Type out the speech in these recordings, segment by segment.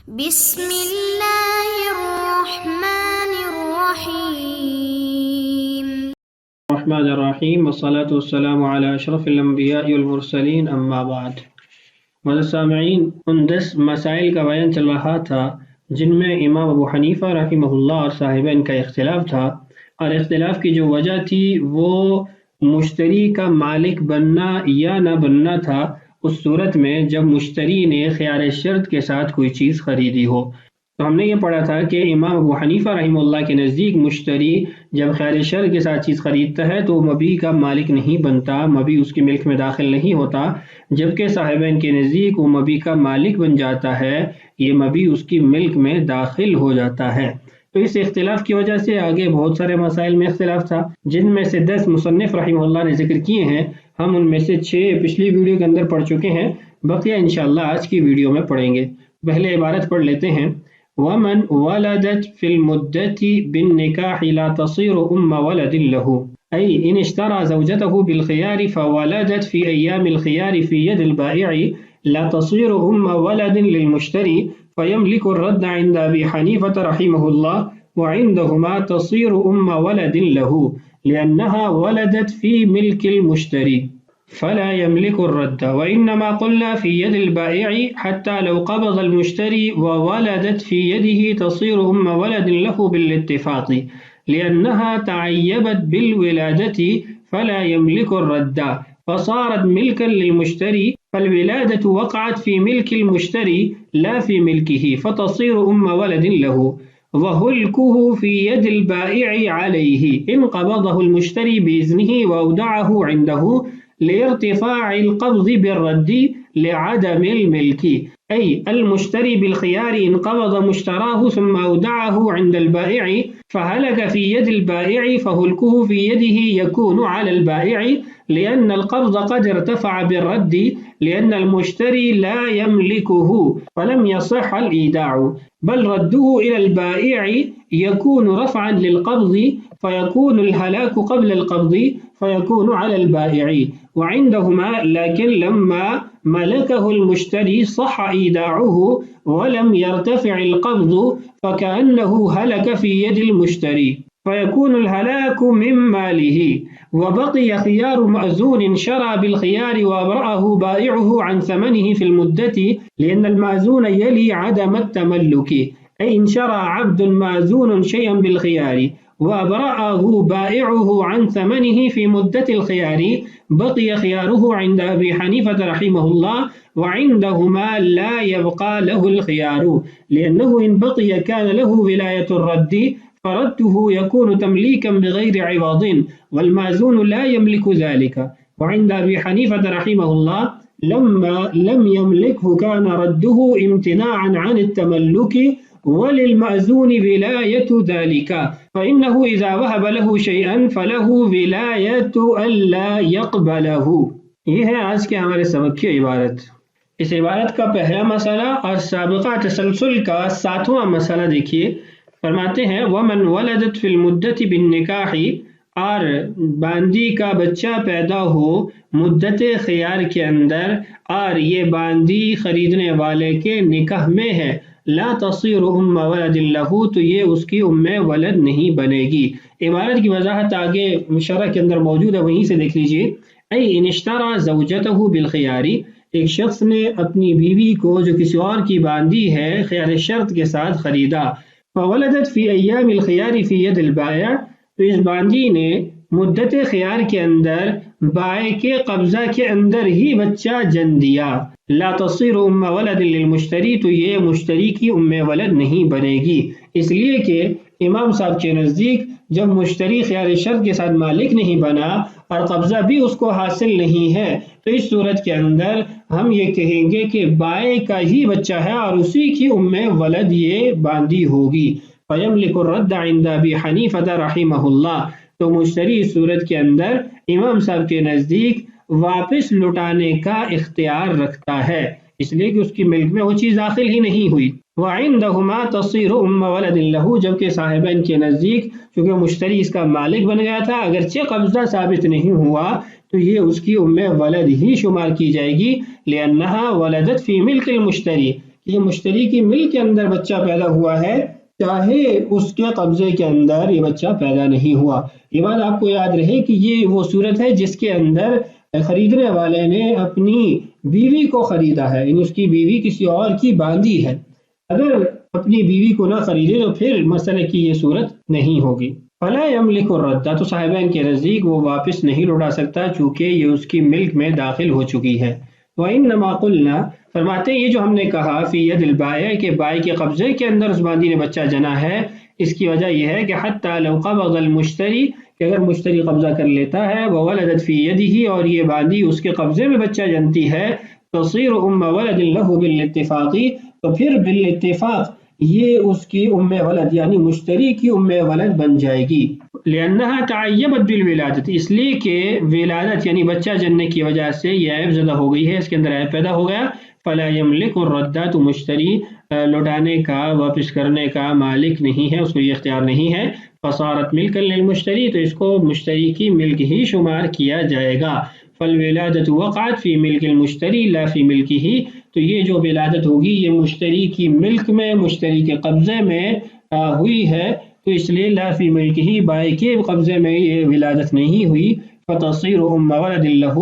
بسم اللہ الرحمن الرحیم الرحمن الرحیم والصلاة والسلام علی اشرف الانبیاء والمرسلین اما بعد۔ معزز سامعین، ان 10 مسائل کا بیان چل رہا تھا جن میں امام ابو حنیفہ رحمہ اللہ اور صاحبین کا اختلاف تھا، اور اختلاف کی جو وجہ تھی وہ مشتری کا مالک بننا یا نہ بننا تھا اس صورت میں جب مشتری نے خیار شرط کے ساتھ کوئی چیز خریدی ہو۔ تو ہم نے یہ پڑھا تھا کہ امام ابو حنیفہ رحمہ اللہ کے نزدیک مشتری جب خیار شرط کے ساتھ چیز خریدتا ہے تو مبیع کا مالک نہیں بنتا، مبیع اس کے ملک میں داخل نہیں ہوتا، جبکہ صاحبین کے نزدیک وہ مبیع کا مالک بن جاتا ہے، یہ مبیع اس کی ملک میں داخل ہو جاتا ہے۔ تو اس اختلاف کی وجہ سے آگے بہت سارے مسائل میں اختلاف تھا، جن میں سے 10 مصنف رحمہ اللہ نے ذکر کیے ہیں۔ ہم ان میں سے 6 پچھلی ویڈیو کے اندر پڑھ چکے ہیں، بقیہ انشاءاللہ آج کی ویڈیو میں پڑھیں گے۔ پہلے عبارت پڑھ لیتے ہیں۔ وَمَنْ وَلَدَتْ فِي الْمُدَّةِ بِالنِّكَاحِ لَا تَصِيرُ أُمَّ وَلَدٍ لَهُ، أي إن اشترى زوجته بالخيار فولدت في أيام الخيار في يد البائع لا تصير أم ولد للمشتري فيملك الرد عند أبي حنيفة رحمه الله، وعندهما تصير أم ولد له لأنها ولدت في ملك المشتري فلا يملك الرد، وإنما قلنا في يد البائع حتى لو قبض المشتري وولدت في يده تصير أم ولد له بالاتفاق لأنها تعيبت بالولادة فلا يملك الرد فصارت ملكا للمشتري، فالولادة وقعت في ملك المشتري لا في ملكه فتصير أم ولد له، وهلكه في يد البائع عليه إن قبضه المشتري بإذنه وأودعه عنده لارتفاع القبض بالرد لعدم الملك، أي المشتري بالخيار إن قبض مشتراه ثم أودعه عند البائع فهلك في يد البائع فهلكه في يده يكون على البائع لأن القبض قد ارتفع بالرد لأن المشتري لا يملكه فلم يصح الإيداع، بل رده إلى البائع يكون رفعا للقبض فيكون الهلاك قبل القبض فيكون على البائع، وعندهما لكن لما ملكه المشتري صح إيداعه ولم يرتفع القبض فكأنه هلك في يد المشتري فيكون الهلاك من ماله، وبقي خيار مأذون شرى بالخيار وأبرأه بائعه عن ثمنه في المدة لأن المأذون يلي عدم التملك، أي إن شرى عبد مأذون شيئا بالخيار وأبرأه بائعه عن ثمنه في مدة الخيار بقي خياره عند أبي حنيفة رحمه الله، وعندهما لا يبقى له الخيار لأنه إن بقي كان له ولاية الرد فرده يكون تمليكا بغير عوض والمأذون لا يملك ذلك، وعند أبي حنيفة رحمه الله لما لم يملكه كان رده امتناعا عن التملك وللمأذون ولاية ذلك، فإنه إذا وهب له شيئا فله ولاية ألا يقبله۔ یہ ہے آج کے ہمارے سبق کی عبارت۔ اس عبارت کا پہلا مسئلہ اور سابقہ تسلسل کا 7واں مسئلہ دیکھیے۔ فرماتے ہیں وَمَنْ وَلَدَتْ فِي الْمُدَّةِ بِالنِّكَاحِ، اور باندی کا بچہ پیدا ہو مدت خیار کے اندر اور یہ باندی خریدنے والے کے نکاح میں ہے، لا تصیر ام ولد لہ، تو یہ اس کی ام ولد نہیں بنے گی۔ عبارت کی وضاحت آگے شرح کے اندر موجود ہے، وہیں سے دیکھ لیجیے۔ ای ان اشترى زوجته بالخیار، ایک شخص نے اپنی بیوی کو جو کسی اور کی باندی ہے خیار شرط کے ساتھ خریدا، فولدت فی ایام الخیار فی ید البائع، تو اس باندی نے مدت خیار کے اندر بائع کے قبضہ کے اندر ہی بچہ جن دیا، لا تصیر ام ولد للمشتری، تو یہ مشتری کی ام ولد نہیں بنے گی، اس لیے کہ امام صاحب کے نزدیک جب مشتری خیار شرط کے ساتھ مالک نہیں بنا اور قبضہ بھی اس کو حاصل نہیں ہے تو اس صورت کے اندر ہم یہ کہیں گے کہ بائع کا ہی بچہ ہے اور اسی کی ام ولد یہ باندی ہوگی۔ فَيَمْلِكُ الرَّدَّ عِنْدَ أَبِي حَنِيفَةَ رَحِمَهُ اللَّهُ، تو مشتری اس صورت کے اندر امام صاحب کے نزدیک واپس لٹانے کا اختیار رکھتا ہے، اس لیے کہ اس کی ملک میں وہ چیز داخل ہی نہیں ہوئی۔ وَعِنْدَهُمَا تَصِيرُ أُمَّ وَلَدٍ لَهُ، جبکہ صاحبین کے نزدیک چونکہ مشتری اس کا مالک بن گیا تھا، اگرچہ قبضہ ثابت نہیں ہوا تو یہ اس کی ام ولد ہی شمار کی جائے گی، لأنها ولدت فی ملک المشتری، یہ مشتری کی ملک کے اندر بچہ پیدا ہوا ہے، چاہے اس کے قبضے کے اندر یہ بچہ پیدا نہیں ہوا۔ یہ بات آپ کو یاد رہے کہ یہ وہ صورت ہے جس کے اندر خریدنے والے نے اپنی بیوی کو خریدا ہے، یعنی اس کی بیوی کسی اور کی باندھی ہے۔ اگر اپنی بیوی کو نہ خریدے تو پھر مسئلے کی یہ صورت نہیں ہوگی۔ فلا یملک الرد، تو صاحبین کے نزدیک وہ واپس نہیں لوٹا سکتا چونکہ یہ اس کی ملک میں داخل ہو چکی ہے۔ وَإِنَّمَا قُلْنَا، فرماتے ہیں یہ جو ہم نے کہا فی ید البائع، کہ بائع کے قبضے کے اندر اس باندھی نے بچہ جنا ہے، اس کی وجہ یہ ہے کہ حتی لو قبض المشتری، کہ اگر مشتری قبضہ کر لیتا ہے وولدت فی یدہ، اور یہ باندھی اس کے قبضے میں بچہ جنتی ہے، تصیر ام ولد لہ بالاتفاق، تو پھر بالاتفاق یہ اس کی ام ولد یعنی مشتری کی ام ولد بن جائے گی۔ لأنها تعیبت بالولادت، اس لیے کہ ولادت یعنی بچہ جننے کی وجہ سے یہ عیب زدہ ہو گئی ہے، اس کے اندر عیب پیدا ہو گیا۔ فلا یملک الرد، تو مشتری لوٹانے کا، واپس کرنے کا مالک نہیں ہے، اس کو یہ اختیار نہیں ہے۔ فصارت ملکا للمشتری، تو اس کو مشتری کی ملک ہی شمار کیا جائے گا۔ فالولادت وقعت فی ملک المشتری لا فی ملکہ، تو یہ جو ولادت ہوگی یہ مشتری کی ملک میں، مشتری کے قبضے میں ہوئی ہے، تو اس لیے لا فی ملکہ، بائع کے قبضے میں یہ ولادت نہیں ہوئی۔ فتصیر ام ولد لہ،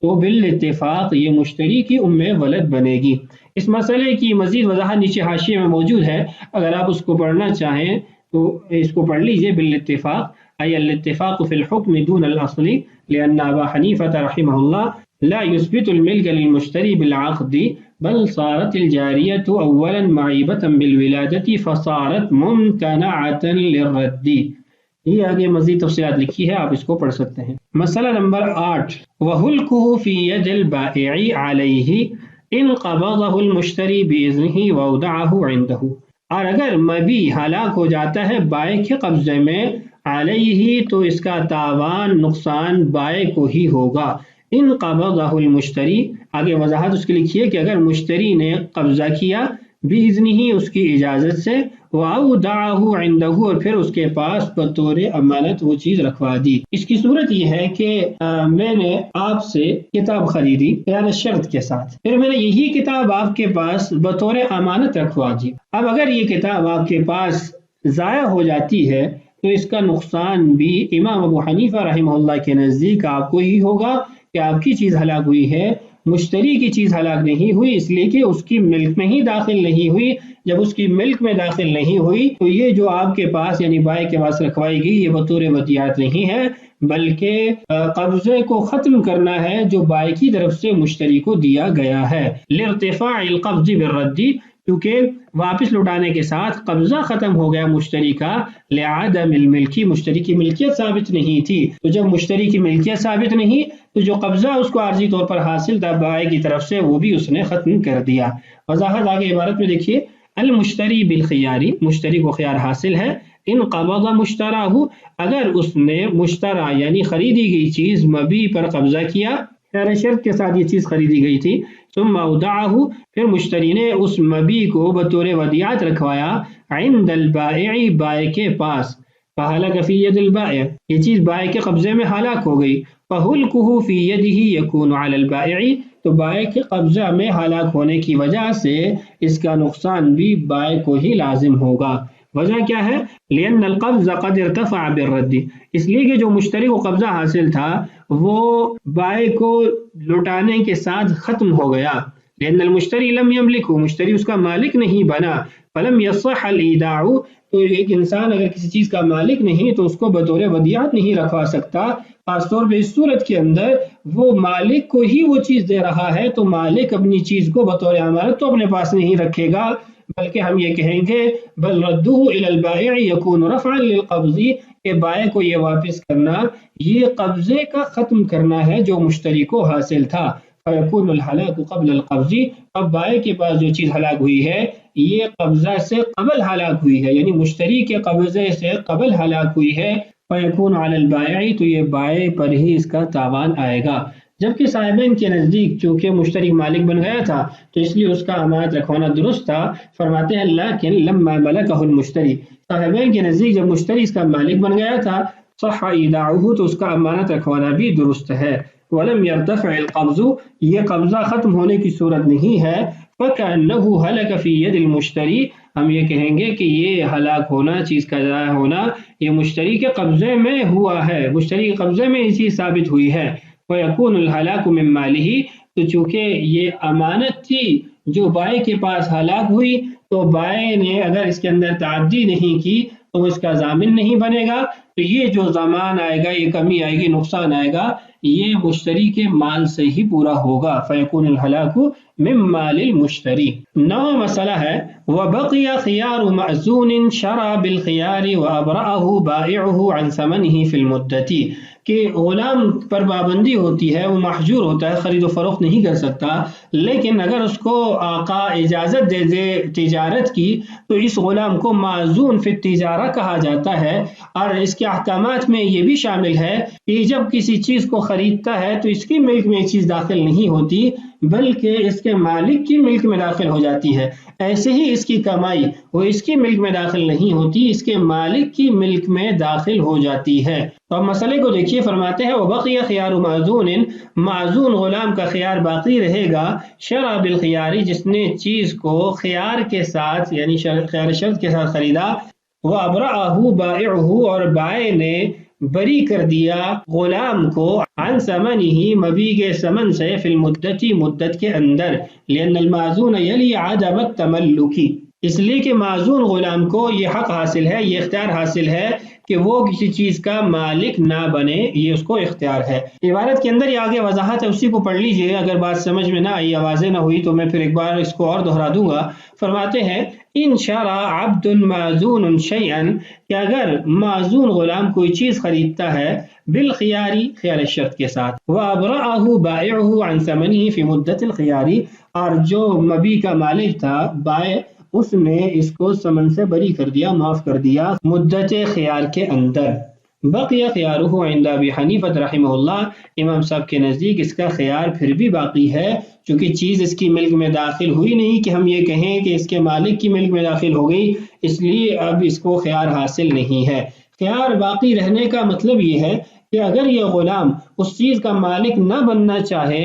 تو بالاتفاق یہ مشتری کی ام ولد بنے گی۔ اس مسئلے کی مزید وضاحت نیچے حاشیے میں موجود ہے، اگر آپ اس کو پڑھنا چاہیں تو اس کو پڑھ لیجئے۔ بالاتفاق ای الاتفاق فی الحکم دون الاصل، لأن ابا حنیفہ رحمہ اللہ لا يثبت الملك للمشتری بالعقد بل صارت الجاریۃ اولا معیبۃ بالولادۃ فصارت ممتنعۃ للرد۔ یہ آگے مزید تفصیلات لکھی ہے، آپ اس کو پڑھ سکتے ہیں۔ مسئلہ نمبر 8، وَهُلْكُهُ فِي يَدِ الْبَائِعِ عَلَيْهِ إِنْ قَبَضَهُ الْمُشْتَرِي بِإِذْنِهِ وَأَوْدَعَهُ عِنْدَهُ، اور اگر مبی ہلاک ہو جاتا ہے بائع کے قبضے میں، علیہ تو اس کا تاوان، نقصان بائع کو ہی ہوگا۔ ان قبضہ المشتری، آگے وضاحت اس کی لکھی ہے کہ اگر مشتری نے قبضہ کیا بِإِذْنِهِ، اس کی اجازت سے، وَأَوْدَعَهُ عِنْدَهُ، اور پھر اس کے پاس بطور امانت وہ چیز رکھوا دی۔ اس کی صورت یہ ہے کہ میں نے آپ سے کتاب خریدی یعنی شرط کے ساتھ، پھر میں نے یہی کتاب آپ کے پاس بطور امانت رکھوا دی۔ اب اگر یہ کتاب آپ کے پاس ضائع ہو جاتی ہے تو اس کا نقصان بھی امام ابو حنیفہ رحمہ اللہ کے نزدیک آپ کو ہی ہوگا کہ آپ کی چیز ہلاک ہوئی ہے، مشتری کی چیز ہلاک نہیں ہوئی، اس لیے کہ اس کی ملک میں ہی داخل نہیں ہوئی۔ جب اس کی ملک میں داخل نہیں ہوئی تو یہ جو آپ کے پاس یعنی بائع کے پاس رکھوائی گئی یہ بطور ودیعت نہیں ہے، بلکہ قبضے کو ختم کرنا ہے جو بائع کی طرف سے مشتری کو دیا گیا ہے۔ لارتفاع القبض بالرد، کیونکہ واپس لوٹانے کے ساتھ قبضہ ختم ہو گیا مشتری کا، لعدم الملکی، مشتری کی ملکیت ثابت نہیں تھی، تو جب مشتری کی ملکیت ثابت نہیں تو جو قبضہ اس کو عارضی طور پر حاصل تھا بائع کی طرف سے وہ بھی اس نے ختم کر دیا۔ وضاحت آگے عبارت میں دیکھیے، المشتری بالخیاری، مشتری کو خیار حاصل ہے، ان قبض مشتراہ، اگر اس نے مشترا یعنی خریدی گئی چیز مبی پر قبضہ کیا، خیر شرط کے ساتھ یہ چیز خریدی گئی تھی، ثم اودعہ، پھر مشتری نے اس مبی کو بطور ودیعت رکھوایا، عند البائع، بائع کے پاس، فہلک فی ید البائع، یہ چیز بائع کے قبضے میں ہلاک ہو گئی، فہلکہ فی یدہ یکون علی البائع، تو بائع کے قبضہ میں ہلاک ہونے کی وجہ سے اس کا نقصان بھی بائع کو ہی لازم ہوگا۔ وجہ کیا ہے؟ لأن القبض قد ارتفع بالرد، اس لیے کہ جو مشتری کو قبضہ حاصل تھا وہ بائع کو لوٹانے کے ساتھ ختم ہو گیا۔ لأن المشتری لم یملکہ، مشتری اس کا مالک نہیں بنا، فلم یصح الایداع، تو ایک انسان اگر کسی چیز کا مالک نہیں تو اس کو بطور ودیعت نہیں رکھوا سکتا، خاص طور پہ اس صورت کے اندر وہ مالک کو ہی وہ چیز دے رہا ہے، تو مالک اپنی چیز کو بطور امانت تو اپنے پاس نہیں رکھے گا، بلکہ ہم یہ کہیں گے بل ردہ الی البائع یکون رفعا للقبض، کہ بائع کو یہ واپس کرنا یہ قبضے کا ختم کرنا ہے جو مشتری کو حاصل تھا۔ فیکون الہلاک قبل القبض، اب بائع کے پاس جو چیز ہلاک ہوئی ہے یہ قبضہ سے قبل ہلاک ہوئی ہے، یعنی مشتری کے قبضے سے قبل ہلاک ہوئی ہے، فیکون علی البائع، تو یہ بائع پر ہی اس کا تاوان آئے گا۔ جبکہ صاحبین کے نزدیک چونکہ مشتری مالک بن گیا تھا تو اس لیے اس کا امانت رکھوانا درست تھا۔ فرماتے ہیں لیکن لما ملکہ المشتری، صاحبین کے نزدیک جب مشتری اس کا مالک بن گیا تھا، صح ایداعہ، تو اس کا امانت رکھوانا بھی درست ہے۔ ولم یرتفع القبض، یہ قبضہ ختم ہونے کی صورت نہیں ہے، فَكَأَنَّهُ هَلَكَ فِي يَدِ الْمُشْتَرِي، ہم یہ کہیں گے کہ یہ ہلاک ہونا، چیز کا ضائع ہونا، یہ مشتری کے قبضے میں ہوا ہے، مشتری کے قبضے میں یہ چیز ثابت ہوئی ہے۔ وَيَكُونُ الْهَلَاكُ مِن مَالِهِ، تو چونکہ یہ امانت تھی جو بائع کے پاس ہلاک ہوئی، تو بائع نے اگر اس کے اندر تعدی نہیں کی تو وہ اس کا ضامن نہیں بنے گا، تو یہ جو ضمان آئے گا، یہ کمی آئے گی، نقصان آئے گا، یہ مشتری کے مال سے ہی پورا ہوگا۔ فَيَكُونُ الْهَلَاكُ مِن مَالِ الْمُشْتَرِي۔ نواں مسئلہ ہے وَبَقِيَ خِيَارُ مَأْذُونٍ شَرَى بِالْخِيَارِ وَأَبْرَأَهُ بَائِعُهُ عَنْ ثَمَنِهِ فِي الْمُدَّةِ، کہ غلام پر پابندی ہوتی ہے، وہ محجور ہوتا ہے، خرید و فروخت نہیں کر سکتا، لیکن اگر اس کو آقا اجازت دے دے تجارت کی تو اس غلام کو معزون فی التجارہ کہا جاتا ہے۔ اور اس کے احکامات میں یہ بھی شامل ہے کہ جب کسی چیز کو خریدتا ہے تو اس کی ملک میں یہ چیز داخل نہیں ہوتی بلکہ اس کے مالک کی ملک میں داخل ہو جاتی ہے۔ ایسے ہی اس کی کمائی وہ اس کی ملک میں داخل نہیں ہوتی، اس کے مالک کی ملک میں داخل ہو جاتی ہے۔ تو اب مسئلے کو دیکھیے، فرماتے ہیں وَبَقِيَ خِيَارُ مَأْذُونٍ، معزون غلام کا خیار باقی رہے گا، شرع بالخیاری، جس نے چیز کو خیار کے ساتھ یعنی خیار شرط کے ساتھ خریدا، وَأَبْرَأَهُ بَائِعُهُ، اور بائع نے بری کر دیا غلام کو، عن ثمنہ، مبیع کے ثمن سے، فی المدتی، مدت کے اندر، لأن المعزون یلی عدم التملک، اس لیے کہ معزون غلام کو یہ حق حاصل ہے، یہ اختیار حاصل ہے کہ وہ کسی چیز کا مالک نہ بنے، یہ اس کو اختیار ہے۔ عبارت کے اندر یہ آگے وضاحت ہے، اسی کو پڑھ لیجئے، اگر بات سمجھ میں نہ آئی، واضح نہ ہوئی تو میں پھر ایک بار اس کو اور دہرا دوں گا۔ فرماتے ہیں ان شرع عبد معزون شیئا، کہ اگر معزون غلام کوئی چیز خریدتا ہے، بالخیاری، خیار شرط کے ساتھ، وابرأہ بائعہ عن ثمنہ فی مدت الخیاری، اور جو مبیع کا مالک تھا بائع، اس نے اس کو ثمن سے بری کر دیا، معاف کر دیا مدت خیار کے اندر۔ بقی خیارہ عند ابی حنیفہ رحمہ اللہ، امام صاحب کے نزدیک اس کا خیار پھر بھی باقی ہے، چونکہ چیز اس کی ملک میں داخل ہوئی نہیں کہ ہم یہ کہیں کہ اس کے مالک کی ملک میں داخل ہو گئی، اس لیے اب اس کو خیار حاصل نہیں ہے۔ خیار باقی رہنے کا مطلب یہ ہے کہ اگر یہ غلام اس چیز کا مالک نہ بننا چاہے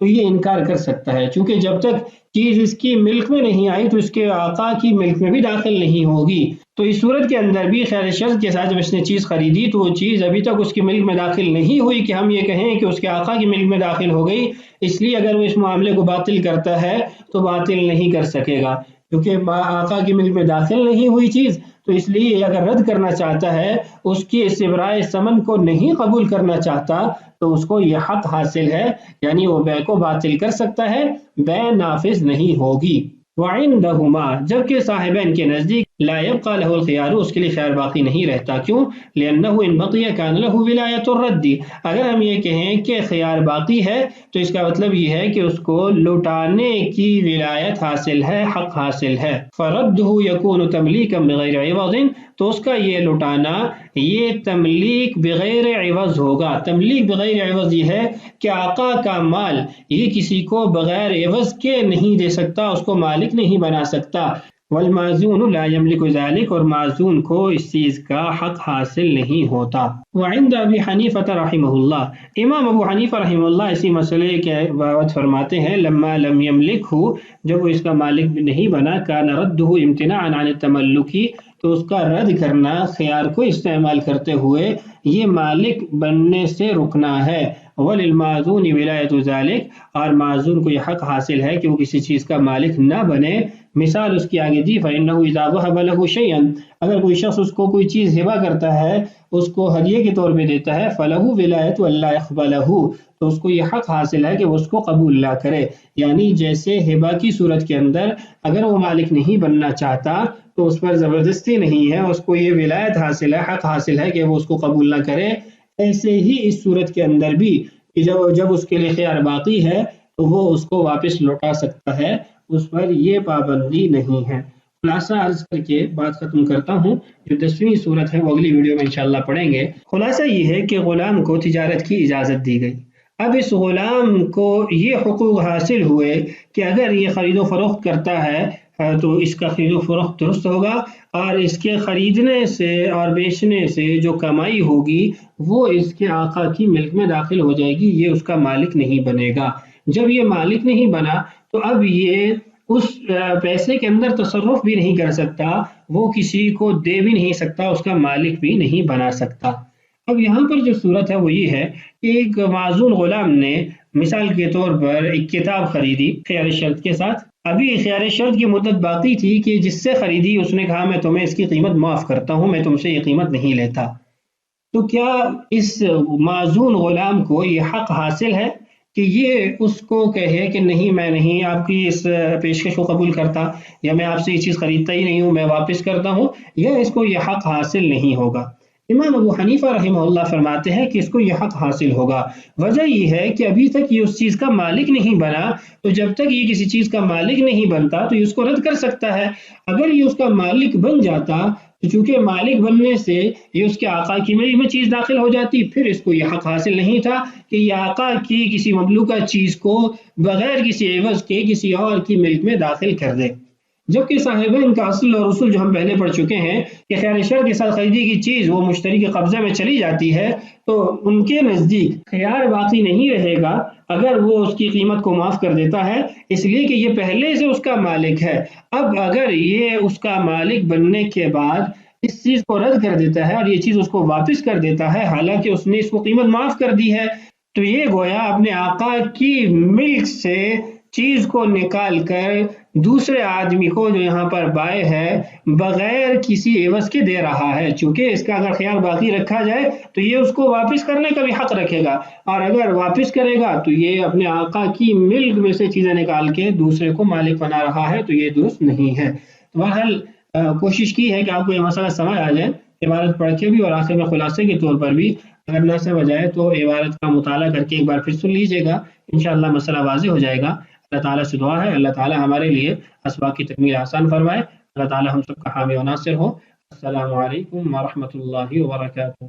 تو یہ انکار کر سکتا ہے، چونکہ جب تک چیز اس کی ملک میں نہیں آئی تو اس کے آقا کی ملک میں بھی داخل نہیں ہوگی۔ تو اس صورت کے اندر بھی خیار شرط کے ساتھ جب اس نے چیز خریدی تو وہ چیز ابھی تک اس کی ملک میں داخل نہیں ہوئی کہ ہم یہ کہیں کہ اس کے آقا کی ملک میں داخل ہو گئی، اس لیے اگر وہ اس معاملے کو باطل کرتا ہے تو باطل نہیں کر سکے گا، کیونکہ آقا کی ملک میں داخل نہیں ہوئی چیز، تو اس لیے اگر رد کرنا چاہتا ہے، اس کی استبراء ثمن کو نہیں قبول کرنا چاہتا، تو اس کو یہ حق حاصل ہے، یعنی وہ بیع کو باطل کر سکتا ہے، بیع نافذ نہیں ہوگی۔ وعندهما، جبکہ صاحبین کے نزدیک، لا يبقى له الخيار، اس کے لیے خیار باقی نہیں رہتا، کیوں؟ لأنه ان بقي كان له ولاية الرد، اگر ہم یہ کہیں کہ خیار باقی ہے تو اس کا مطلب یہ ہے کہ اس کو لوٹانے کی ولایت حاصل ہے، حق حاصل ہے۔ فرده يكون تملیکا بغیر عوض، تو اس کا یہ لوٹانا یہ تملیک بغیر عوض ہوگا۔ تملیک بغیر عوض یہ ہے کہ آقا کا مال یہ کسی کو بغیر عوض کے نہیں دے سکتا، اس کو مالک نہیں بنا سکتا۔ والمعزون لا يملك ذلك، اور معزون کو اس چیز کا حق حاصل نہیں ہوتا۔ وعند ابی حنیفہ رحمہ اللہ، امام ابو حنیفہ رحمہ اللہ اسی مسئلے کے بابت فرماتے ہیں، لما لم يملكه، جب وہ اس کا مالک نہیں بنا، كان رده امتناعا عن التملك، تو اس کا رد کرنا خیار کو استعمال کرتے ہوئے یہ مالک بننے سے رکنا ہے۔ وللمعزون ولایت ذلك، اور معزون کو یہ حق حاصل ہے کہ وہ کسی چیز کا مالک نہ بنے۔ مثال اس کی آگے دی، فإنه إذا وهب له شيئا، اگر کوئی شخص اس کو کوئی چیز ہبہ کرتا ہے، اس کو ہدیے کے طور پہ دیتا ہے، فله ولایت الا يقبله، تو اس کو یہ حق حاصل ہے کہ وہ اس کو قبول نہ کرے، یعنی جیسے ہبہ کی صورت کے اندر اگر وہ مالک نہیں بننا چاہتا تو اس پر زبردستی نہیں ہے، اس کو یہ ولایت حاصل ہے، حق حاصل ہے کہ وہ اس کو قبول نہ کرے۔ ایسے ہی اس صورت کے اندر بھی کہ جب اس کے لیے خیار باقی ہے تو وہ اس کو واپس لوٹا سکتا ہے، اس پر یہ پابندی نہیں ہے۔ خلاصہ عرض کر کے بات ختم کرتا ہوں، جو 10ویں صورت ہے وہ اگلی ویڈیو میں انشاءاللہ پڑھیں گے۔ خلاصہ یہ ہے کہ غلام کو تجارت کی اجازت دی گئی، اب اس غلام کو یہ حقوق حاصل ہوئے کہ اگر یہ خرید و فروخت کرتا ہے تو اس کا خرید و فروخت درست ہوگا، اور اس کے خریدنے سے اور بیچنے سے جو کمائی ہوگی وہ اس کے آقا کی ملک میں داخل ہو جائے گی، یہ اس کا مالک نہیں بنے گا۔ جب یہ مالک نہیں بنا تو اب یہ اس پیسے کے اندر تصرف بھی نہیں کر سکتا، وہ کسی کو دے بھی نہیں سکتا، اس کا مالک بھی نہیں بنا سکتا۔ اب یہاں پر جو صورت ہے وہ یہ ہے کہ ایک معذور غلام نے مثال کے طور پر ایک کتاب خریدی خیار شرط کے ساتھ، ابھی خیار شرط کی مدت باقی تھی کہ جس سے خریدی اس نے کہا میں تمہیں اس کی قیمت معاف کرتا ہوں، میں تم سے یہ قیمت نہیں لیتا، تو کیا اس معذور غلام کو یہ حق حاصل ہے کہ یہ اس کو کہے کہ نہیں میں نہیں آپ کی اس پیشکش کو قبول کرتا، یا میں آپ سے یہ چیز خریدتا ہی نہیں ہوں، میں واپس کرتا ہوں، یا اس کو یہ حق حاصل نہیں ہوگا؟ امام ابو حنیفہ رحمہ اللہ فرماتے ہیں کہ اس کو یہ حق حاصل ہوگا۔ وجہ یہ ہے کہ ابھی تک یہ اس چیز کا مالک نہیں بنا، تو جب تک یہ کسی چیز کا مالک نہیں بنتا تو یہ اس کو رد کر سکتا ہے۔ اگر یہ اس کا مالک بن جاتا تو چونکہ مالک بننے سے یہ اس کے آقا کی ملک میں چیز داخل ہو جاتی، پھر اس کو یہ حق حاصل نہیں تھا کہ یہ آقا کی کسی مملوکہ چیز کو بغیر کسی عوض کے کسی اور کی ملک میں داخل کر دے۔ جبکہ صاحبین کا اصل اور اصول جو ہم پہلے پڑھ چکے ہیں کہ خیار شرط کے ساتھ خریدی کی چیز وہ مشتری کے قبضے میں چلی جاتی ہے تو ان کے نزدیک خیار باقی نہیں رہے گا اگر وہ اس کی قیمت کو معاف کر دیتا ہے، اس لیے کہ یہ پہلے سے اس کا مالک ہے۔ اب اگر یہ اس کا مالک بننے کے بعد اس چیز کو رد کر دیتا ہے اور یہ چیز اس کو واپس کر دیتا ہے، حالانکہ اس نے اس کو قیمت معاف کر دی ہے، تو یہ گویا اپنے آقا کی ملک سے چیز کو نکال کر دوسرے آدمی کو جو یہاں پر بائع ہے بغیر کسی عوض کے دے رہا ہے۔ چونکہ اس کا اگر خیال باقی رکھا جائے تو یہ اس کو واپس کرنے کا بھی حق رکھے گا، اور اگر واپس کرے گا تو یہ اپنے آقا کی ملک میں سے چیزیں نکال کے دوسرے کو مالک بنا رہا ہے، تو یہ درست نہیں ہے۔ تو بہرحال کوشش کی ہے کہ آپ کو یہ مسئلہ سمجھ آ جائے، عبارت پڑھ کے بھی اور آخر میں خلاصے کے طور پر بھی اگر نہ سمجھ آئے تو عبارت کا مطالعہ کر کے ایک بار پھر سن لیجیے گا، انشاءاللہ مسئلہ واضح ہو جائے گا۔ اللہ تعالیٰ سے دعا ہے اللہ تعالیٰ ہمارے لیے اسباق کی تکمیل آسان فرمائے، اللہ تعالیٰ ہم سب کا حامی و ناصر ہو۔ السلام علیکم ورحمۃ اللہ وبرکاتہ۔